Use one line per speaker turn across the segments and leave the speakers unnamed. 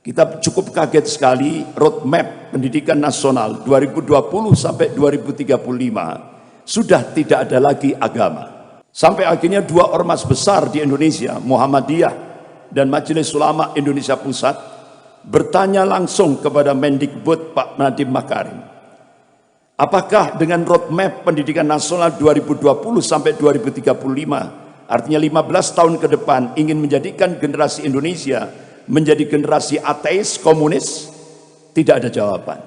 Kita cukup kaget sekali roadmap pendidikan nasional 2020 sampai 2035 sudah tidak ada lagi agama. Sampai akhirnya dua ormas besar di Indonesia, Muhammadiyah dan Majelis Ulama Indonesia Pusat, bertanya langsung kepada Mendikbud Pak Nadiem Makarim, apakah dengan roadmap pendidikan nasional 2020 sampai 2035, artinya 15 tahun ke depan, ingin menjadikan generasi Indonesia menjadi generasi ateis, komunis? Tidak ada jawaban.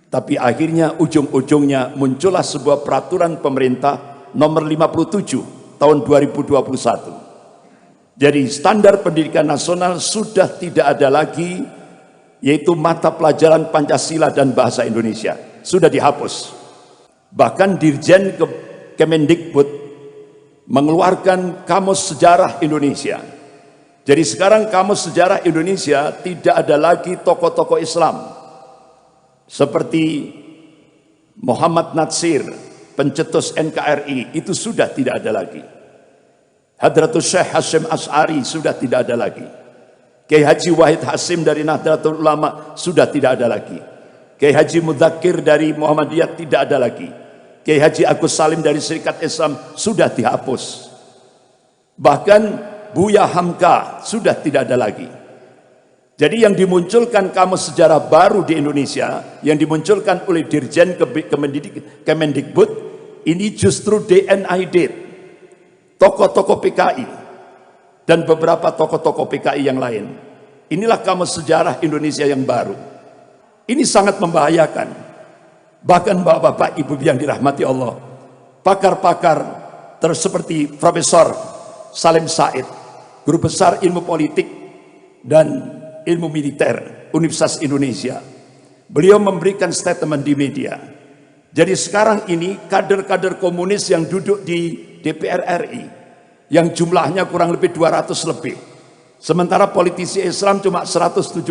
Tapi akhirnya ujung-ujungnya muncullah sebuah peraturan pemerintah nomor 57 tahun 2021. Jadi standar pendidikan nasional sudah tidak ada lagi, yaitu mata pelajaran Pancasila dan bahasa Indonesia. Sudah dihapus. Bahkan Dirjen Kemendikbud mengeluarkan Kamus Sejarah Indonesia. Jadi sekarang Kamus Sejarah Indonesia tidak ada lagi tokoh-tokoh Islam seperti Muhammad Natsir, pencetus NKRI, itu sudah tidak ada lagi. Hadratus Syekh Hasyim Asy'ari sudah tidak ada lagi. Kiai Haji Wahid Hasyim dari Nahdlatul Ulama sudah tidak ada lagi. Kiai Haji Mudzakkir dari Muhammadiyah tidak ada lagi. Kiai Haji Agus Salim dari Serikat Islam sudah dihapus. Bahkan Buya Hamka sudah tidak ada lagi. Jadi yang dimunculkan Kamus Sejarah baru di Indonesia, yang dimunculkan oleh Dirjen Kemendikbud, ini justru DNID, tokoh-tokoh PKI dan beberapa tokoh-tokoh PKI yang lain. Inilah Kamus Sejarah Indonesia yang baru. Ini sangat membahayakan. Bahkan bapak-bapak, ibu yang dirahmati Allah, pakar-pakar seperti Profesor Salim Said, Guru Besar Ilmu Politik dan Ilmu Militer Universitas Indonesia, beliau memberikan statement di media. Jadi sekarang ini kader-kader komunis yang duduk di DPR RI, yang jumlahnya kurang lebih 200 lebih, sementara politisi Islam cuma 179.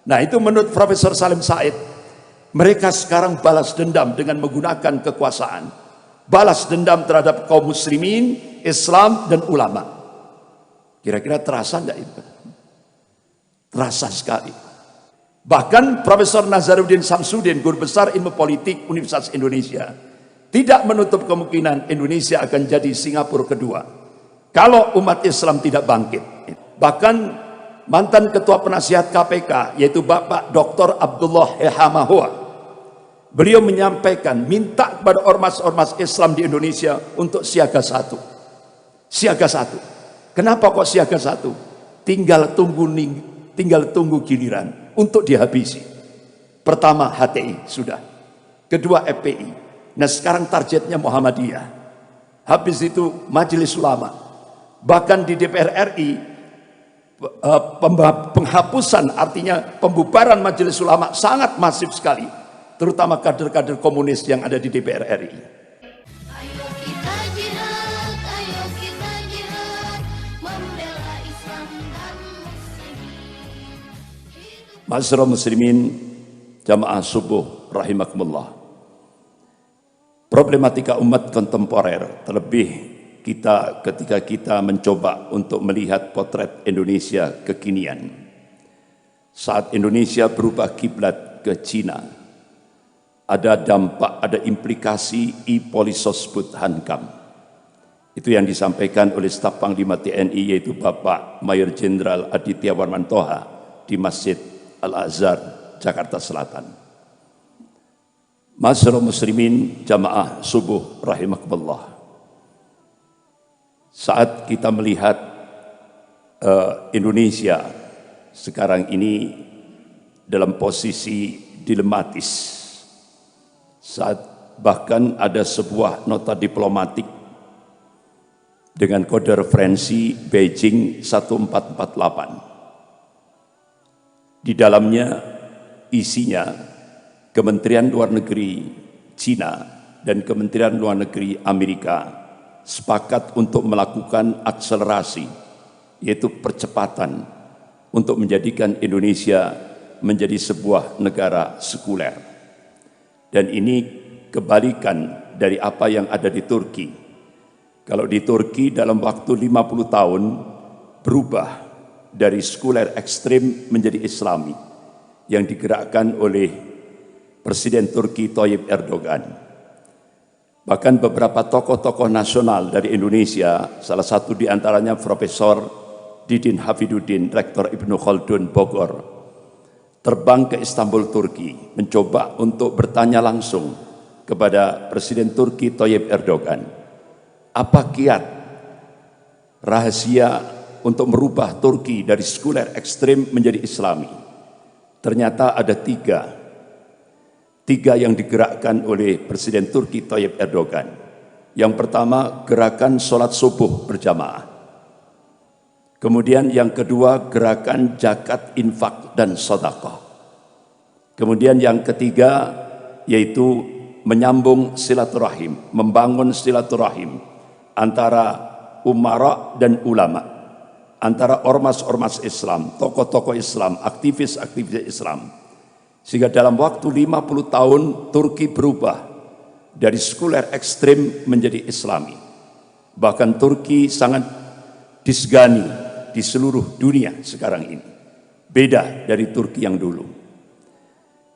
Nah, itu menurut Profesor Salim Said, mereka sekarang balas dendam dengan menggunakan kekuasaan, balas dendam terhadap kaum muslimin, Islam dan ulama. Kira-kira terasa enggak itu? Terasa sekali. Bahkan Profesor Nazaruddin Samsudin, Guru Besar Ilmu Politik Universitas Indonesia, tidak menutup kemungkinan Indonesia akan jadi Singapura kedua kalau umat Islam tidak bangkit. Bahkan mantan Ketua Penasihat KPK, yaitu Bapak Dr. Abdullah Ehamahua, beliau menyampaikan, minta kepada ormas-ormas Islam di Indonesia untuk siaga satu. Siaga satu. Kenapa kok siaga satu? Tinggal tunggu giliran untuk dihabisi. Pertama HTI sudah, kedua FPI. Nah sekarang targetnya Muhammadiyah. Habis itu Majelis Ulama. Bahkan di DPR RI penghapusan, artinya pembubaran Majelis Ulama sangat masif sekali, terutama kader-kader komunis yang ada di DPR RI. Ma'asyiral muslimin, jamaah subuh rahimakumullah. Problematika umat kontemporer, terlebih ketika kita mencoba untuk melihat potret Indonesia kekinian. Saat Indonesia berubah kiblat ke Cina, ada dampak, ada implikasi Polisos Hankam. Itu yang disampaikan oleh Staf Panglima TNI, yaitu Bapak Mayor Jenderal Aditya Warmantoha di Masjid Al-Azhar, Jakarta Selatan. Ma'asyiral muslimin, jamaah subuh rahimakumullah. Saat kita melihat Indonesia sekarang ini dalam posisi dilematis, saat bahkan ada sebuah nota diplomatik dengan kode referensi Beijing 1448. Di dalamnya isinya Kementerian Luar Negeri Cina dan Kementerian Luar Negeri Amerika sepakat untuk melakukan akselerasi, yaitu percepatan untuk menjadikan Indonesia menjadi sebuah negara sekuler. Dan ini kebalikan dari apa yang ada di Turki. Kalau di Turki dalam waktu 50 tahun berubah dari sekuler ekstrim menjadi Islami yang digerakkan oleh Presiden Turki Tayyip Erdogan. Bahkan beberapa tokoh-tokoh nasional dari Indonesia, salah satu di antaranya Profesor Didin Hafidudin, Rektor Ibnu Khaldun Bogor, terbang ke Istanbul, Turki, mencoba untuk bertanya langsung kepada Presiden Turki Tayyip Erdogan, apa kiat rahasia untuk merubah Turki dari sekuler ekstrim menjadi Islami. Ternyata ada tiga yang digerakkan oleh Presiden Turki Tayyip Erdogan. Yang pertama, gerakan sholat subuh berjamaah. Kemudian yang kedua, gerakan zakat, infak, dan sedekah. Kemudian yang ketiga, yaitu menyambung silaturahim, membangun silaturahim antara umara dan ulama, antara ormas-ormas Islam, tokoh-tokoh Islam, aktivis-aktivis Islam. Sehingga dalam waktu 50 tahun Turki berubah dari sekuler ekstrim menjadi Islami. Bahkan Turki sangat disegani di seluruh dunia sekarang ini. Beda dari Turki yang dulu.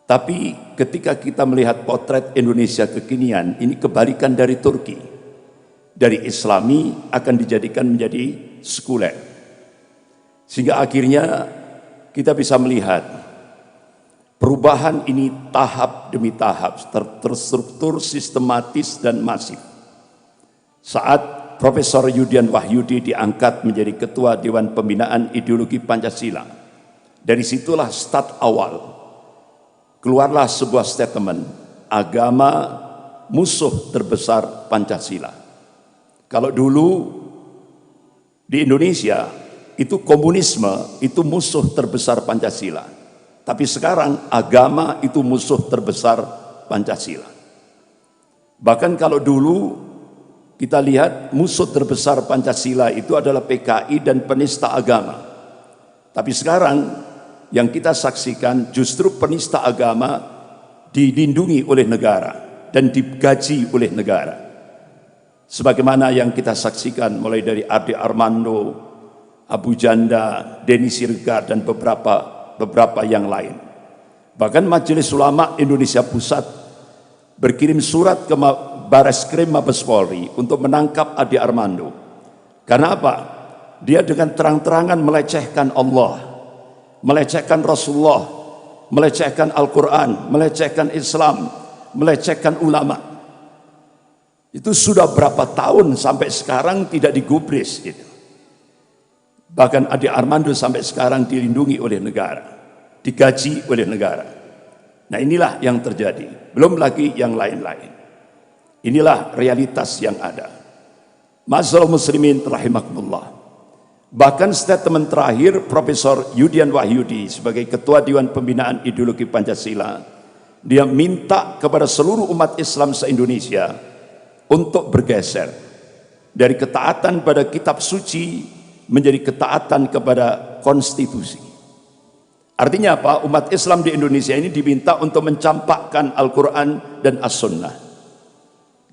Tapi ketika kita melihat potret Indonesia kekinian, ini kebalikan dari Turki. Dari Islami akan dijadikan menjadi sekuler. Sehingga akhirnya kita bisa melihat perubahan ini tahap demi tahap, terstruktur, sistematis, dan masif. Saat Profesor Yudian Wahyudi diangkat menjadi Ketua Dewan Pembinaan Ideologi Pancasila, dari situlah start awal. Keluarlah sebuah statement, agama musuh terbesar Pancasila. Kalau dulu di Indonesia itu komunisme itu musuh terbesar Pancasila. Tapi sekarang agama itu musuh terbesar Pancasila. Bahkan kalau dulu kita lihat musuh terbesar Pancasila itu adalah PKI dan penista agama. Tapi sekarang yang kita saksikan justru penista agama dilindungi oleh negara dan digaji oleh negara. Sebagaimana yang kita saksikan mulai dari Ade Armando, Abu Janda, Denny Sirgar, dan beberapa yang lain. Bahkan Majelis Ulama Indonesia Pusat berkirim surat ke Bareskrim Mabes Polri untuk menangkap Ade Armando. Karena apa? Dia dengan terang-terangan melecehkan Allah, melecehkan Rasulullah, melecehkan Al-Quran, melecehkan Islam, melecehkan ulama. Itu sudah berapa tahun sampai sekarang tidak digubris gitu. Bahkan Ade Armando sampai sekarang dilindungi oleh negara, digaji oleh negara. Nah inilah yang terjadi, belum lagi yang lain-lain. Inilah realitas yang ada. Ma'asyiral muslimin rahimakumullah. Bahkan statement terakhir Profesor Yudian Wahyudi sebagai Ketua Dewan Pembinaan Ideologi Pancasila, dia minta kepada seluruh umat Islam se-Indonesia untuk bergeser dari ketaatan pada kitab suci menjadi ketaatan kepada konstitusi. Artinya apa? Umat Islam di Indonesia ini diminta untuk mencampakkan Al-Quran dan As-Sunnah.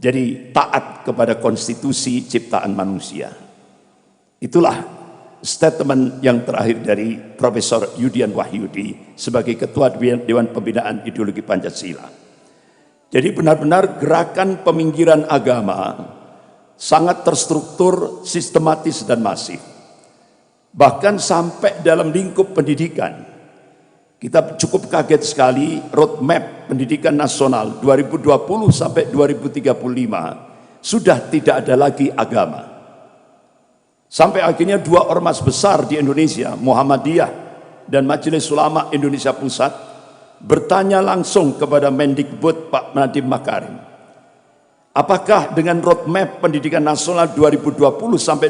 Jadi taat kepada konstitusi ciptaan manusia. Itulah statement yang terakhir dari Profesor Yudian Wahyudi sebagai Ketua Dewan Pembinaan Ideologi Pancasila. Jadi benar-benar gerakan peminggiran agama sangat terstruktur, sistematis, dan masif. Bahkan sampai dalam lingkup pendidikan. Kita cukup kaget sekali roadmap pendidikan nasional 2020 sampai 2035 sudah tidak ada lagi agama. Sampai akhirnya dua ormas besar di Indonesia, Muhammadiyah dan Majelis Ulama Indonesia Pusat, bertanya langsung kepada Mendikbud Pak Nadiem Makarim, apakah dengan roadmap pendidikan nasional 2020 sampai